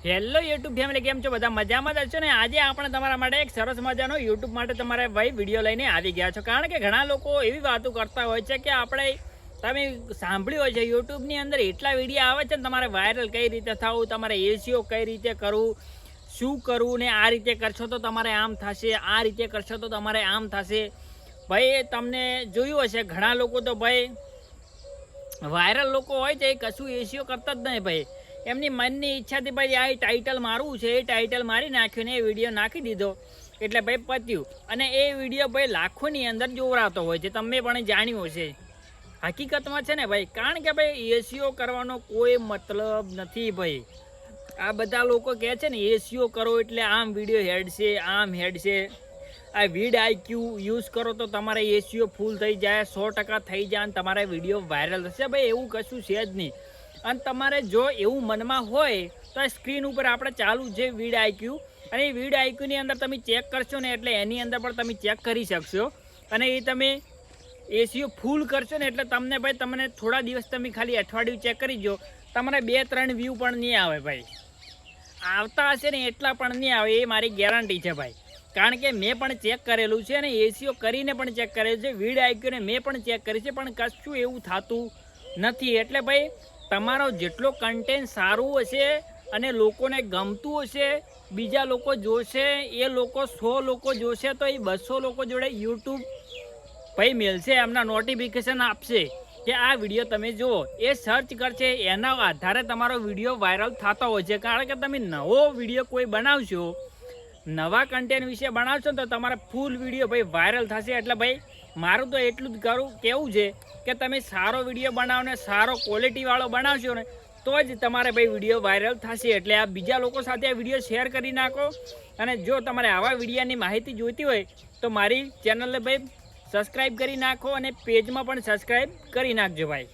Hello YouTube family, કેમ છો? બધા મજામાં જ છો ને? આજે આપણે તમારા માટે એક સરસ મજાનો યુટ્યુબ માટે તમારે ભાઈ વિડીયો લઈને આવી ગયા છો. કારણ કે ઘણા લોકો એવી વાતો કરતા હોય છે કે આપણે તમે સાંભળ્યું હોય છે યુટ્યુબની અંદર એટલા વિડીયો આવે છે ને, તમારે વાયરલ કઈ રીતે થવું, તમારે એસીઓ કઈ રીતે કરવું, શું કરવું ને આ રીતે કરશો તો તમારે આમ થશે, આ રીતે કરશો તો તમારે આમ થશે. ભાઈ તમને જોયું હશે ઘણા લોકો તો ભાઈ વાયરલ લોકો હોય છે એ કશું એસીઓ કરતા જ નહીં ભાઈ. એમની મનની ઈચ્છાથી ભાઈ આ ટાઇટલ મારવું છે, એ ટાઇટલ મારી નાખ્યું ને એ વિડીયો નાખી દીધો એટલે ભાઈ પત્યું. અને એ વિડીયો ભાઈ લાખોની અંદર જોવરાતો હોય છે, તમે પણ જાણ્યું હશે. હકીકતમાં છે ને ભાઈ, કારણ કે ભાઈ એસીઓ કરવાનો કોઈ મતલબ નથી ભાઈ. આ બધા લોકો કહે છે ને એસીઓ કરો એટલે આમ વિડીયો હેડ છે, આમ હેડ છે. આ વીડ આઈક્યુ યુઝ કરો તો તમારે એસીઓ ફૂલ થઈ જાય, 100% થઈ જાય અને તમારા વિડીયો વાયરલ થશે. ભાઈ એવું કશું છે જ નહીં. અને તમારે જો એવું મનમાં હોય તો સ્ક્રીન ઉપર આપણે ચાલુ છે વીડ આઈક્યુ, અને એ વીડ આઈક્યુની અંદર તમે ચેક કરશો ને એટલે એની અંદર પણ તમે ચેક કરી શકશો. અને એ તમે એસીઓ ફૂલ કરશો ને એટલે તમને ભાઈ તમને થોડા દિવસ તમે ખાલી અઠવાડિયું ચેક કરી જો, તમારે 2-3 વ્યૂ પણ નહીં આવે ભાઈ. આવતા હશે ને એટલા પણ નહીં આવે, એ મારી ગેરંટી છે ભાઈ. કારણ કે મેં પણ ચેક કરેલું છે અને એસીઓ કરીને પણ ચેક કરેલું છે, વીડ આઈક્યુને મેં પણ ચેક કરી છે, પણ કશું એવું થતું નથી. એટલે ભાઈ તમારો જેટલો કન્ટેન્ટ સારું હશે અને લોકોને ગમતું હશે, બીજા લોકો જોશે, એ લોકો 100 લોકો જોશે તો એ 200 લોકો જોડે યુટ્યુબ ભાઈ મેળશે, એમના નોટિફિકેશન આપશે કે આ વિડીયો તમે જુઓ. એ સર્ચ કરશે, એના આધારે તમારો વિડીયો વાયરલ થતો હોય છે. કારણ કે તમે નવો વિડીયો કોઈ બનાવશો, નવા કન્ટેન્ટ વિશે બનાવશો તો તમારા ફૂલ વિડીયો ભાઈ વાયરલ થશે. એટલે ભાઈ મારું તો એટલું જ કહેવું છે કે તમે સારો વિડીયો બનાવો ને સારો ક્વોલિટીવાળો બનાવશો ને તો જ તમારે ભાઈ વિડીયો વાયરલ થશે. એટલે આ બીજા લોકો સાથે આ વિડીયો શેર કરી નાખો. અને જો તમારે આવા વિડીયોની માહિતી જોઈતી હોય તો મારી ચેનલને ભાઈ સબસ્ક્રાઈબ કરી નાખો અને પેજમાં પણ સબસ્ક્રાઈબ કરી નાખજો ભાઈ.